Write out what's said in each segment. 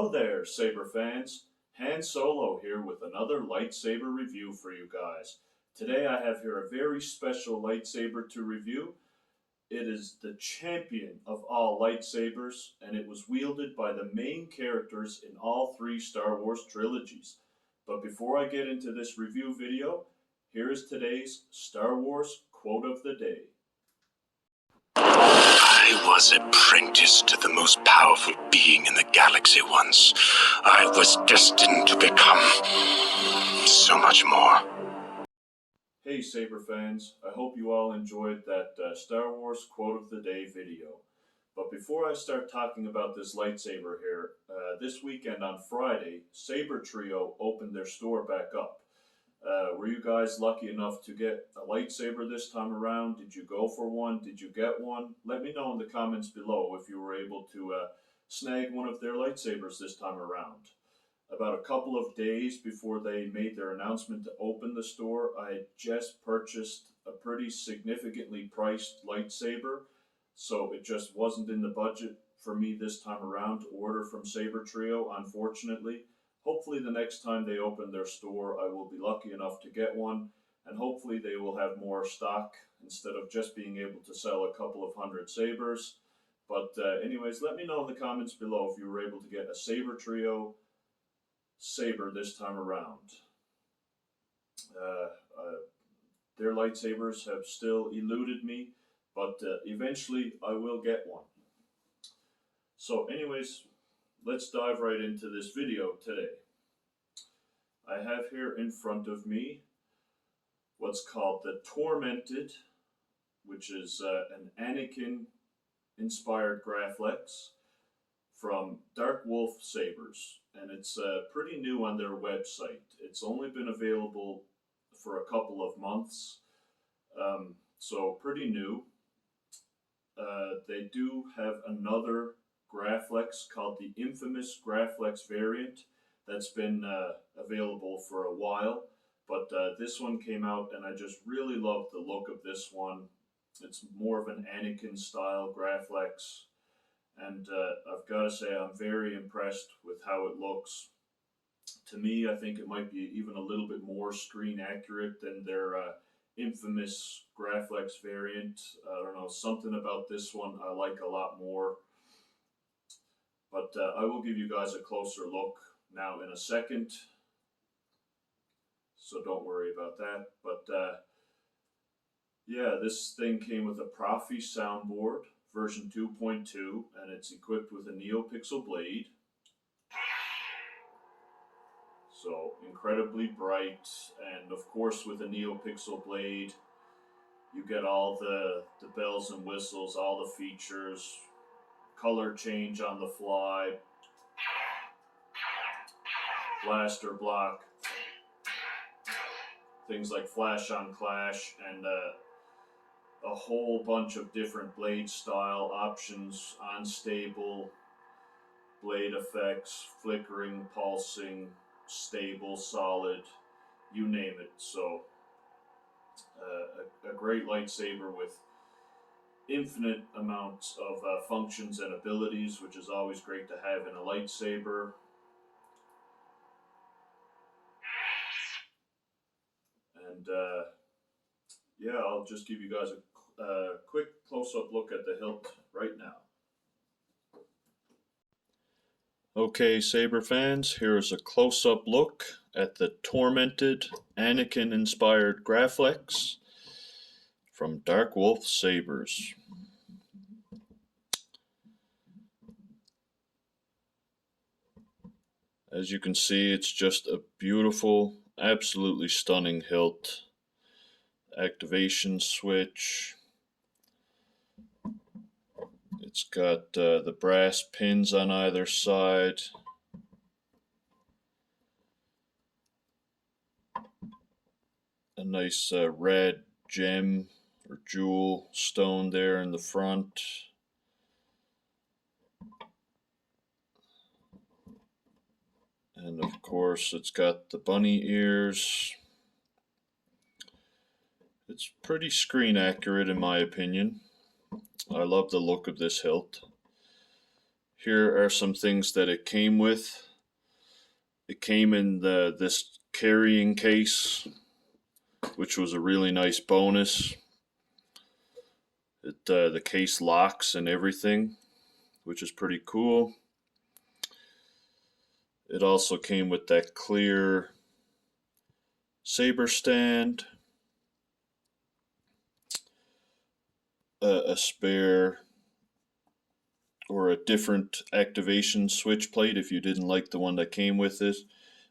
Hello there, Saber fans. Han Solo here with another lightsaber review for you guys. Today I have here a very special lightsaber to review. It is the champion of all lightsabers, and it was wielded by the main characters in all three Star Wars trilogies. But before I get into this review video, here is today's Star Wars quote of the day. I was apprenticed to the most powerful being in the galaxy once. I was destined to become so much more. Hey Saber fans, I hope you all enjoyed that Star Wars quote of the day video. But before I start talking about this lightsaber here, this weekend on Friday, Saber Trio opened their store back up. Were you guys lucky enough to get a lightsaber this time around? Did you go for one? Did you get one? Let me know in the comments below if you were able to snag one of their lightsabers this time around. About a couple of days before they made their announcement to open the store, I had just purchased a pretty significantly priced lightsaber, so it just wasn't in the budget for me this time around to order from Saber Trio, unfortunately. Hopefully the next time they open their store, I will be lucky enough to get one, and hopefully they will have more stock instead of just being able to sell a couple of hundred sabers. But anyways, let me know in the comments below if you were able to get a Saber Trio saber this time around. Their lightsabers have still eluded me, but eventually I will get one. So anyways, let's dive right into this video today. I have here in front of me what's called the Tormented, which is an Anakin inspired Graflex from Darkwolf Sabers, and it's pretty new on their website. It's only been available for a couple of months, so pretty new. They do have another Graflex called the infamous Graflex variant that's been available for a while, but this one came out and I just really love the look of this one. It's more of an Anakin style Graflex, and I've got to say I'm very impressed with how it looks. To me, I think it might be even a little bit more screen accurate than their infamous Graflex variant. I don't know, something about this one I like a lot more. But I will give you guys a closer look now in a second, so don't worry about that. But yeah, this thing came with a Proffie soundboard, version 2.2, and it's equipped with a Neopixel blade. So incredibly bright, and of course with a Neopixel blade, you get all the bells and whistles, all the features, color change on the fly, blaster block, things like flash on clash, and a whole bunch of different blade style options, unstable, blade effects, flickering, pulsing, stable, solid, you name it. So a great lightsaber with infinite amounts of functions and abilities, which is always great to have in a lightsaber. And yeah, I'll just give you guys a quick close-up look at the hilt right now. Okay, Saber fans, here's a close-up look at the Tormented Anakin-inspired Graflex from Darkwolf Sabers. As you can see, it's just a beautiful, absolutely stunning hilt. Activation switch. It's got the brass pins on either side. A nice red gem or jewel stone there in the front. And of course it's got the bunny ears. It's pretty screen accurate in my opinion. I love the look of this hilt. Here are some things that it came with. It came in this carrying case, which was a really nice bonus. The case locks and everything, which is pretty cool. It also came with that clear saber stand, a spare or a different activation switch plate if you didn't like the one that came with it.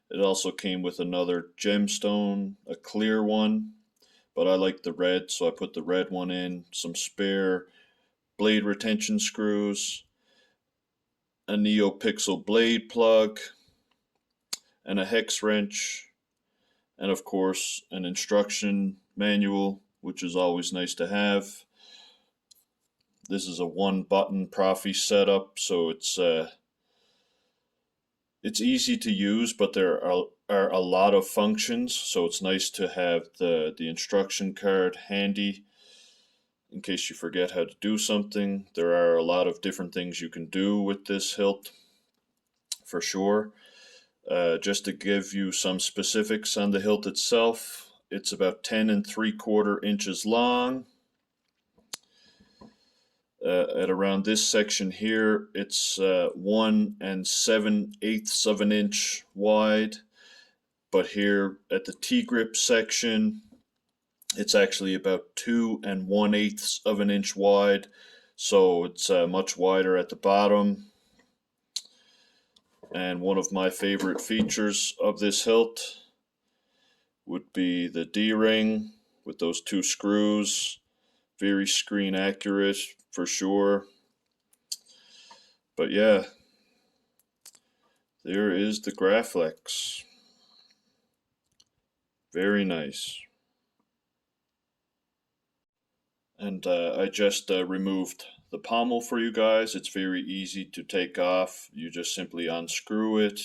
It also came with another gemstone, a clear one, but I like the red, so I put the red one in, some spare blade retention screws, a Neopixel blade plug, and a hex wrench, and of course an instruction manual, which is always nice to have. This is a one-button Proffie setup, so it's easy to use, but there are a lot of functions, so it's nice to have the instruction card handy in case you forget how to do something. There are a lot of different things you can do with this hilt, for sure. Just to give you some specifics on the hilt itself, it's about 10 3/4 inches long. At around this section here, it's 1 7/8 of an inch wide. But here at the T-grip section, it's actually about 2 1/8 of an inch wide. So it's much wider at the bottom. And one of my favorite features of this hilt would be the D-ring with those 2 screws. Very screen accurate for sure. But yeah, there is the Graflex. Very nice. And I just removed the pommel for you guys. It's very easy to take off. You just simply unscrew it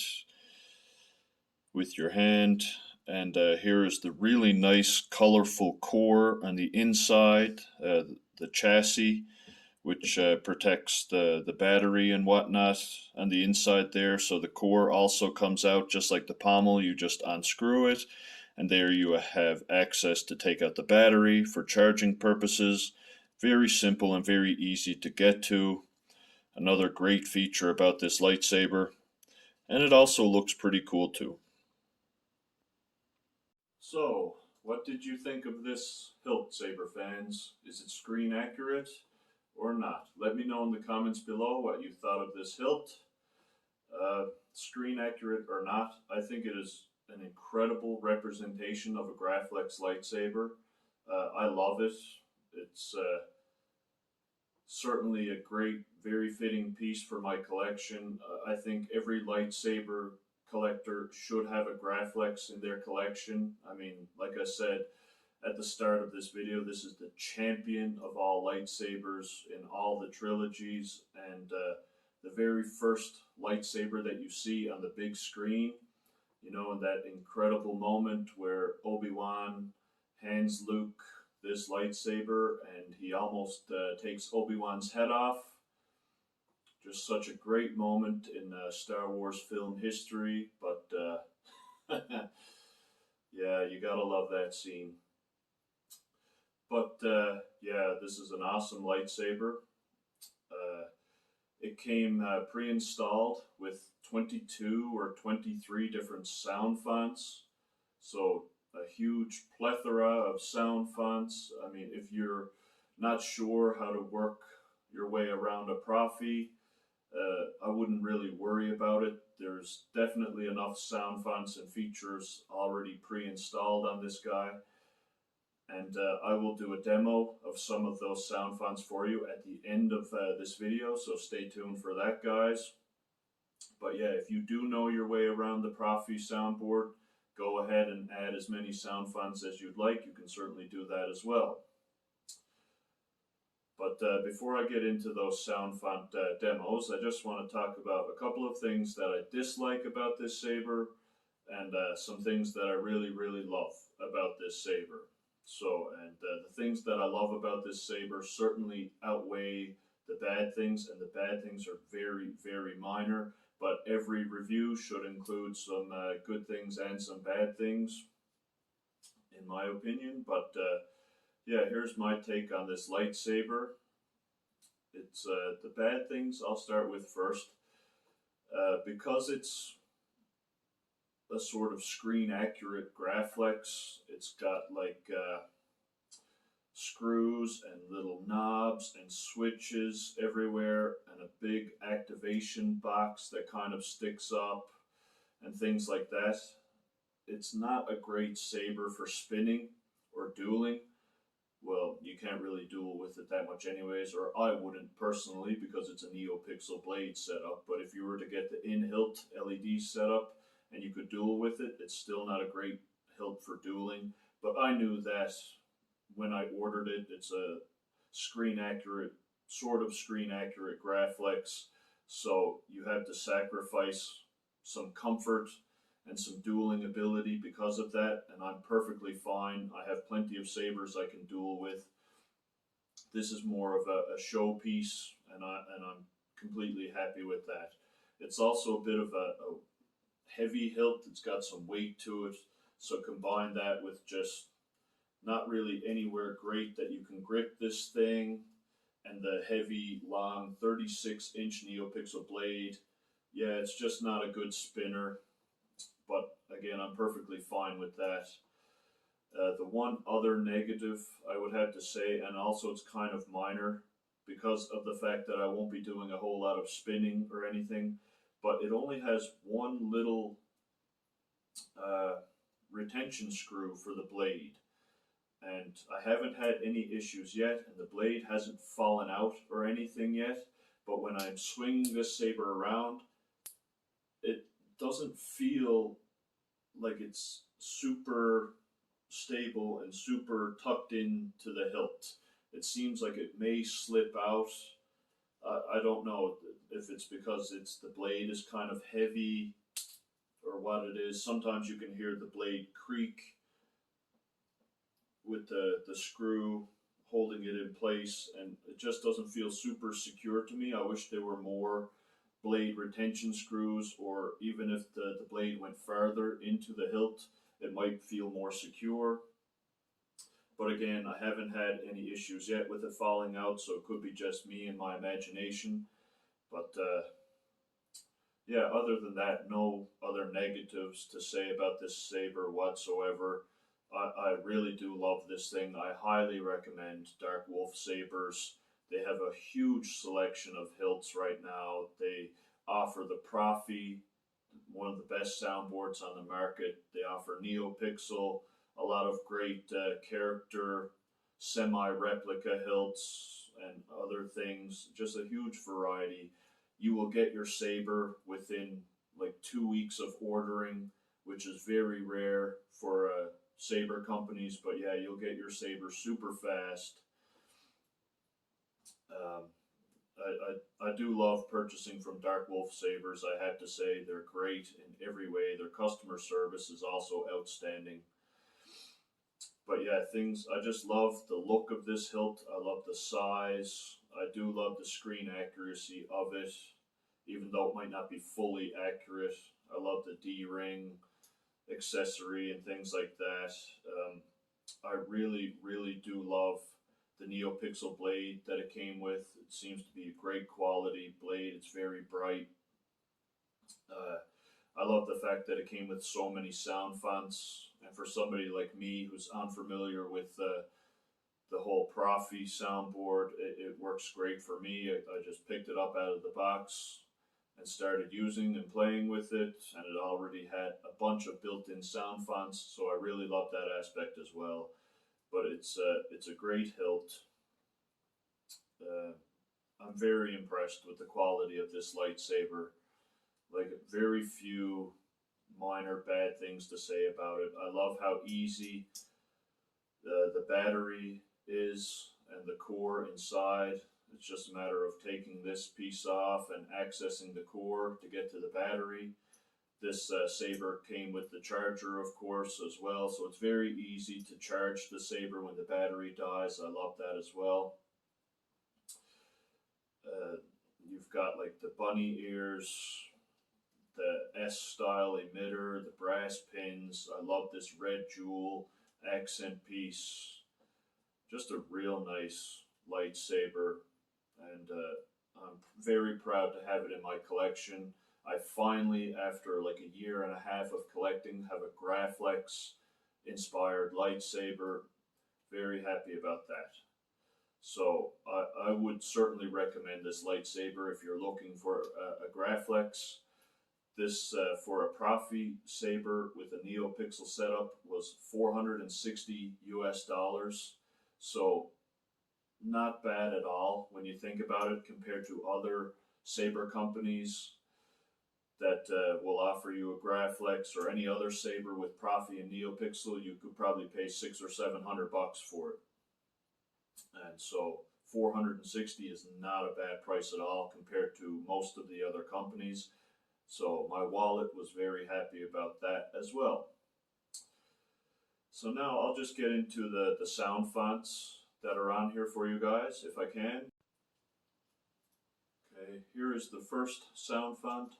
with your hand. And here is the really nice colorful core on the inside, the chassis, which protects the battery and whatnot on the inside there. So the core also comes out just like the pommel. You just unscrew it, and there you have access to take out the battery for charging purposes. Very simple and very easy to get to. Another great feature about this lightsaber. And it also looks pretty cool too. So, what did you think of this hilt, saber fans? Is it screen accurate or not? Let me know in the comments below what you thought of this hilt. Screen accurate or not, I think it is an incredible representation of a Graflex lightsaber. I love it. It's certainly a great, very fitting piece for my collection. I think every lightsaber collector should have a Graflex in their collection. I mean, like I said at the start of this video, this is the champion of all lightsabers in all the trilogies, and the very first lightsaber that you see on the big screen, you know, in that incredible moment where Obi-Wan hands Luke this lightsaber and he almost takes Obi-Wan's head off. Just such a great moment in Star Wars film history, but yeah, you gotta love that scene. But yeah, this is an awesome lightsaber. It came pre-installed with 22 or 23 different sound fonts, so a huge plethora of sound fonts. I mean, if you're not sure how to work your way around a Proffie, I wouldn't really worry about it. There's definitely enough sound fonts and features already pre-installed on this guy. And I will do a demo of some of those sound fonts for you at the end of this video, so stay tuned for that, guys. But yeah, if you do know your way around the Proffie soundboard, go ahead and add as many sound fonts as you'd like. You can certainly do that as well. But before I get into those sound font demos, I just want to talk about a couple of things that I dislike about this saber, and some things that I really, really love about this saber. So, and the things that I love about this saber certainly outweigh the bad things, and the bad things are very, very minor. But every review should include some good things and some bad things, in my opinion. But yeah, here's my take on this lightsaber. It's the bad things I'll start with first. Because it's a sort of screen accurate Graflex, it's got like screws and little knobs and switches everywhere, and a big activation box that kind of sticks up and things like that. It's not a great saber for spinning or dueling. Well, you can't really duel with it that much anyways, or I wouldn't personally, because it's a Neopixel blade setup. But if you were to get the in-hilt LED setup and you could duel with it, it's still not a great hilt for dueling. But I knew that when I ordered it. It's a screen accurate, sort of screen accurate Graflex, so you have to sacrifice some comfort and some dueling ability because of that, and I'm perfectly fine. I have plenty of sabers I can duel with. This is more of a showpiece, and I'm completely happy with that. It's also a bit of a heavy hilt. It's got some weight to it, so combine that with just not really anywhere great that you can grip this thing, and the heavy, long 36-inch Neopixel blade. Yeah, it's just not a good spinner. But again, I'm perfectly fine with that. The one other negative I would have to say, and also it's kind of minor because of the fact that I won't be doing a whole lot of spinning or anything, but it only has one little retention screw for the blade. And I haven't had any issues yet, and the blade hasn't fallen out or anything yet, but when I'm swinging this saber around, it doesn't feel like it's super stable and super tucked into the hilt. It seems like it may slip out. I don't know if it's because the blade is kind of heavy or what it is. Sometimes you can hear the blade creak with the screw holding it in place, and it just doesn't feel super secure to me. I wish there were more blade retention screws, or even if the blade went farther into the hilt, it might feel more secure. But again, I haven't had any issues yet with it falling out, so it could be just me and my imagination. But yeah, other than that, no other negatives to say about this saber whatsoever. I really do love this thing. I highly recommend Darkwolf Sabers. They have a huge selection of hilts right now. They offer the Proffie, one of the best soundboards on the market. They offer Neopixel, a lot of great character, semi-replica hilts, and other things. Just a huge variety. You will get your saber within like 2 weeks of ordering, which is very rare for saber companies, but yeah, you'll get your saber super fast. I do love purchasing from Darkwolf Sabers. I have to say they're great in every way. Their customer service is also outstanding. But yeah, I just love the look of this hilt. I love the size. I do love the screen accuracy of it, even though it might not be fully accurate. I love the D-ring accessory and things like that. I really, really do love the Neopixel blade that it came with. It seems to be a great quality blade. It's very bright. I love the fact that it came with so many sound fonts, and for somebody like me who's unfamiliar with the whole Proffie soundboard, it works great for me. I just picked it up out of the box and started using and playing with it, and it already had a bunch of built-in sound fonts, so I really love that aspect as well. But it's a great hilt. I'm very impressed with the quality of this lightsaber. Like, very few minor bad things to say about it. I love how easy the battery is and the core inside. It's just a matter of taking this piece off and accessing the core to get to the battery. This saber came with the charger, of course, as well, so it's very easy to charge the saber when the battery dies. I love that as well. You've got like the bunny ears, the S-style emitter, the brass pins. I love this red jewel accent piece. Just a real nice lightsaber, and I'm very proud to have it in my collection. I finally, after like a year and a half of collecting, have a Graflex inspired lightsaber. Very happy about that. So I would certainly recommend this lightsaber if you're looking for a Graflex. This for a Proffie saber with a Neopixel setup was $460 US. So not bad at all when you think about it compared to other saber companies that will offer you a Graflex or any other saber with Proffie and Neopixel. You could probably pay $600 or $700 for it. And so 460 is not a bad price at all compared to most of the other companies. So my wallet was very happy about that as well. So now I'll just get into the sound fonts that are on here for you guys, if I can. Okay, here is the first sound font.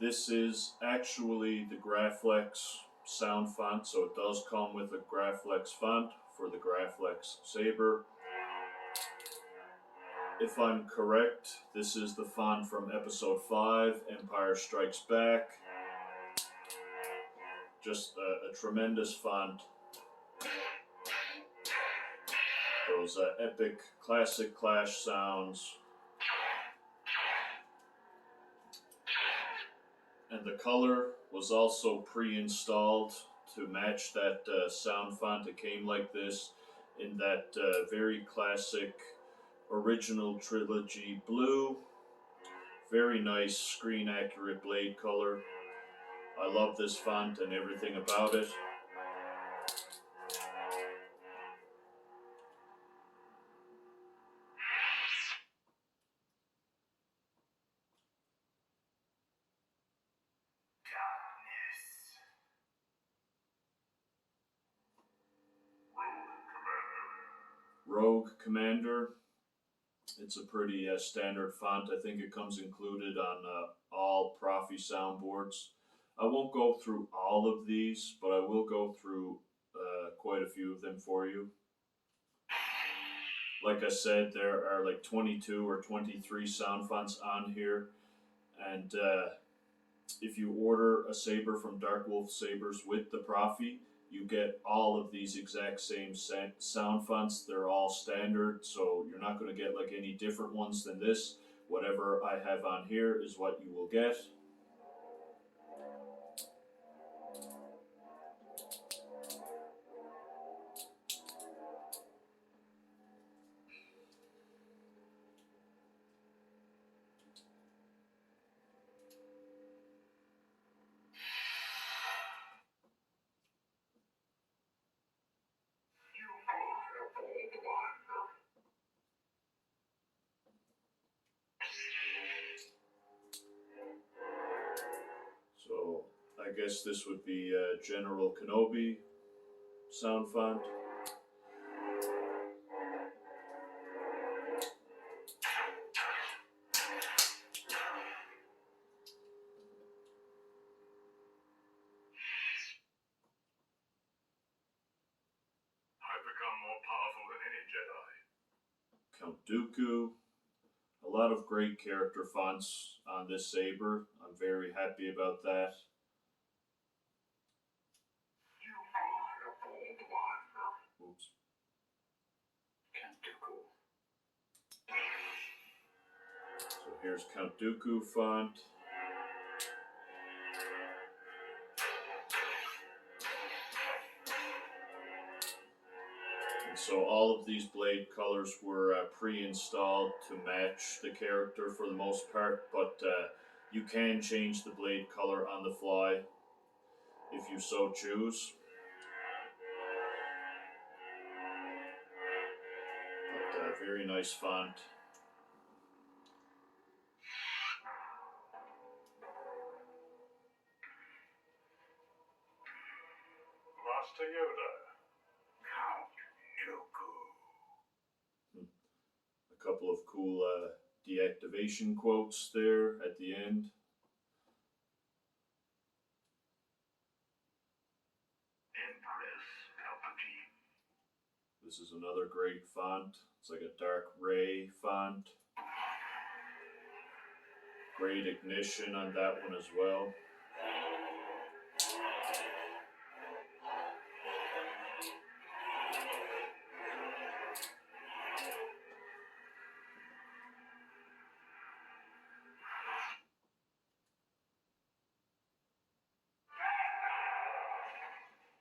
This is actually the Graflex sound font, so it does come with a Graflex font for the Graflex Saber. If I'm correct, this is the font from Episode 5, Empire Strikes Back. Just a tremendous font. Those epic classic Clash sounds. And the color was also pre-installed to match that sound font. It came like this in that very classic original trilogy blue. Very nice screen accurate blade color. I love this font and everything about it. Rogue Commander. It's a pretty standard font. I think it comes included on all Proffie soundboards. I won't go through all of these, but I will go through quite a few of them for you. Like I said, there are like 22 or 23 sound fonts on here, and if you order a saber from Darkwolf Sabers with the Proffie, you get all of these exact same sound fonts. They're all standard, so you're not going to get like any different ones than this. Whatever I have on here is what you will get. So I guess this would be General Kenobi sound font. I've become more powerful than any Jedi. Count Dooku. A lot of great character fonts on this saber. I'm very happy about that. You are a bold one. Oops. Count Dooku. So here's Count Dooku font. And so all of these blade colors were pre-installed to match the character for the most part, but you can change the blade color on the fly if you so choose. But very nice font. Master Yoda. Count Dooku. A couple of cool deactivation quotes there at the end. This is another great font. It's like a dark ray font. Great ignition on that one as well.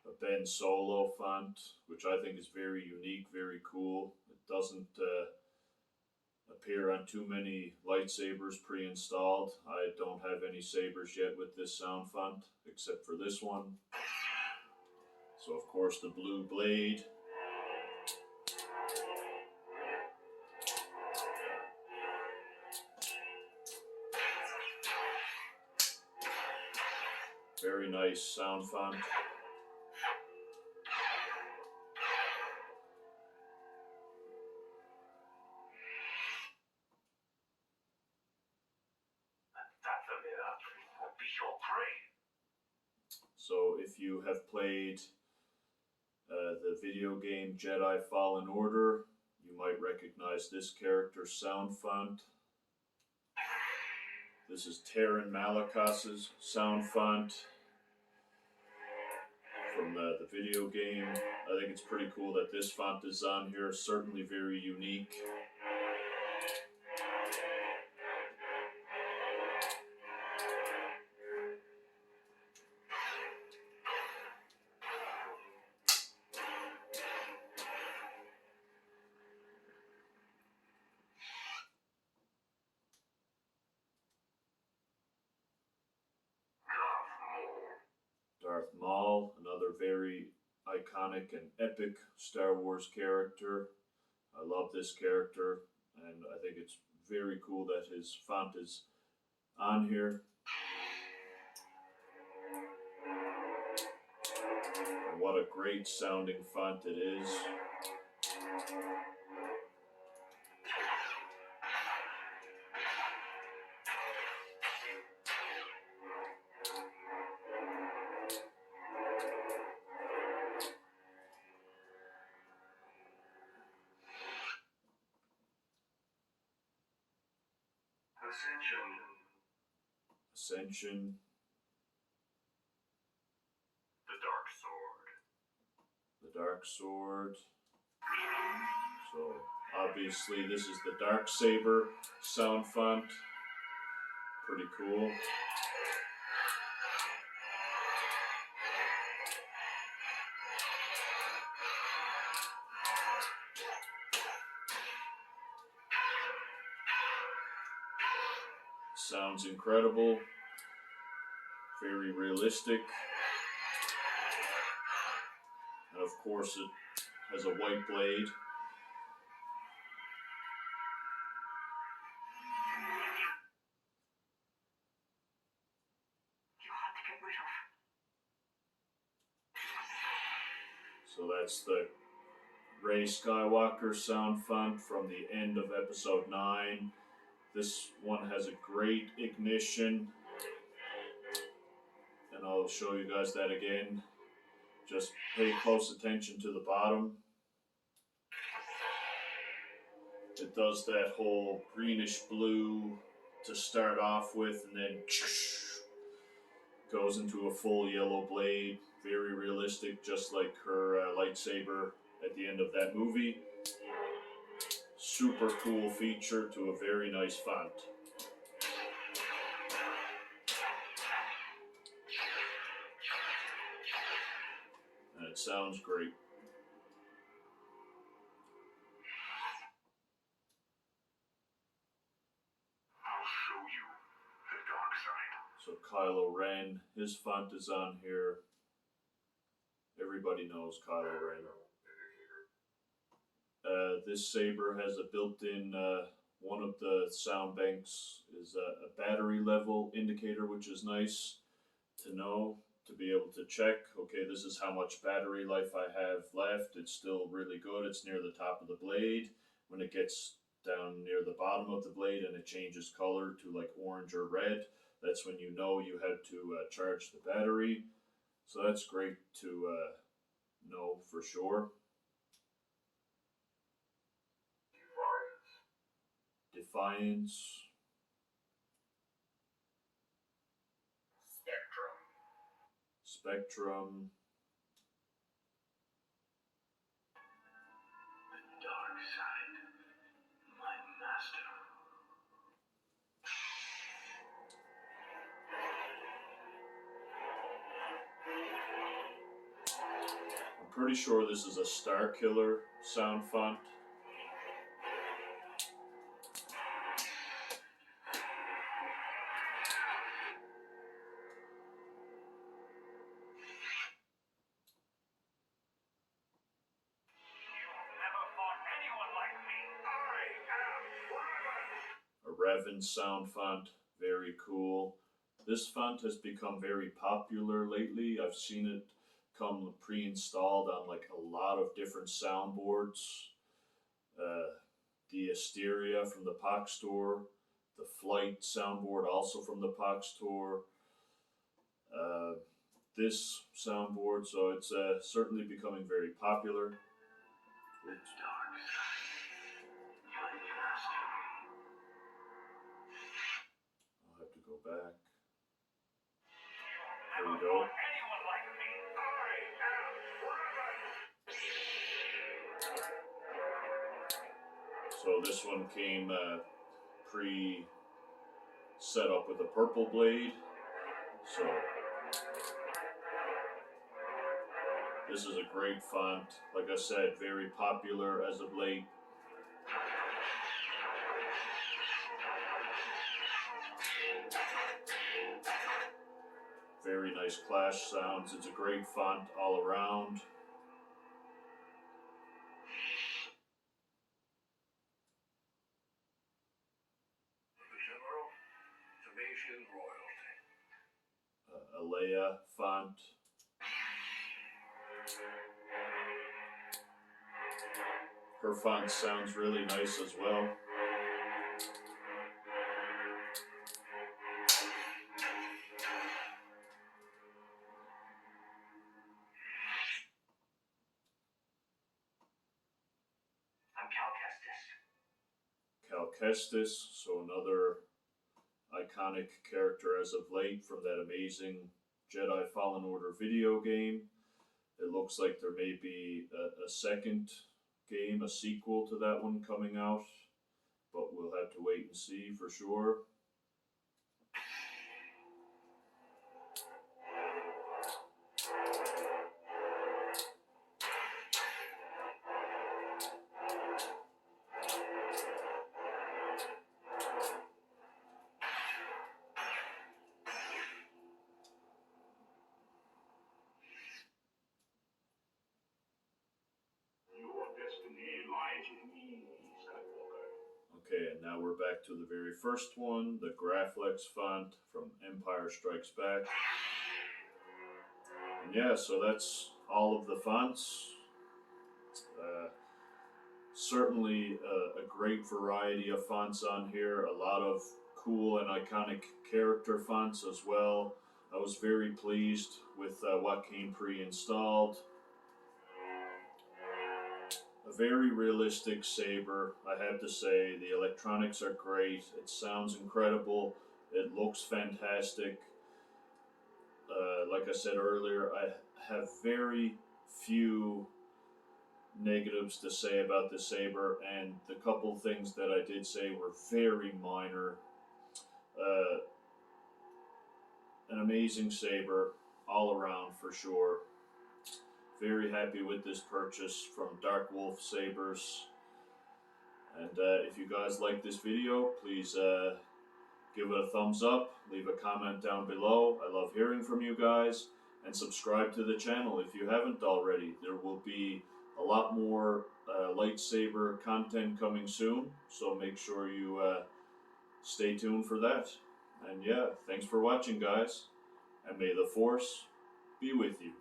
A Ben Solo font, which I think is very unique, very cool. It doesn't appear on too many lightsabers pre-installed. I don't have any sabers yet with this sound font, except for this one. So of course the blue blade. Very nice sound font. So if you have played the video game Jedi Fallen Order, you might recognize this character's sound font. This is Taron Malicos's sound font from the video game. I think it's pretty cool that this font is on here, certainly very unique. Darth Maul, another very iconic and epic Star Wars character. I love this character, and I think it's very cool that his font is on here. And what a great sounding font it is. Ascension. The Dark Sword. So obviously this is the Dark Saber sound font. Pretty cool. Sounds incredible. Very realistic. And of course it has a white blade. So that's the Rey Skywalker sound font from the end of episode 9. This one has a great ignition. And I'll show you guys that again. Just pay close attention to the bottom. It does that whole greenish blue to start off with, and then goes into a full yellow blade. Very realistic, just like her lightsaber at the end of that movie. Super cool feature to a very nice font. And it sounds great. So Kylo Ren, his font is on here. Everybody knows Kylo Ren. This saber has a built-in, one of the sound banks is a battery level indicator, which is nice to know, to be able to check, okay, this is how much battery life I have left. It's still really good. It's near the top of the blade. When it gets down near the bottom of the blade and it changes color to like orange or red. That's when you know you had to charge the battery. So that's great to know for sure. Defiance. Spectrum. The dark side, my master. I'm pretty sure this is a Star Killer sound font. A Revan sound font, very cool. This font has become very popular lately. I've seen it come pre-installed on like a lot of different soundboards. The Asteria from the POC store, the Flight soundboard also from the POC store. This soundboard, so it's certainly becoming very popular. I'll have to go back. There we go. So this one came pre-set up with a purple blade. So this is a great font. Like I said, very popular as of late. Very nice clash sounds. It's a great font all around. Alea font. Her font sounds really nice as well. Cal Kestis, so another iconic character as of late from that amazing Jedi Fallen Order video game. It looks like there may be a second game, a sequel to that one coming out, but we'll have to wait and see for sure. Okay, and now we're back to the very first one, the Graflex font from Empire Strikes Back. And yeah, so that's all of the fonts. Certainly a great variety of fonts on here, a lot of cool and iconic character fonts as well. I was very pleased with what came pre-installed. A very realistic saber, I have to say. The electronics are great. It sounds incredible. It looks fantastic. Like I said earlier, I have very few negatives to say about the saber, and the couple things that I did say were very minor. An amazing saber all around for sure. Very happy with this purchase from Darkwolf Sabers. And if you guys like this video, please give it a thumbs up, leave a comment down below. I love hearing from you guys. And subscribe to the channel if you haven't already. There will be a lot more lightsaber content coming soon, so make sure you stay tuned for that. And yeah, thanks for watching, guys, and may the Force be with you.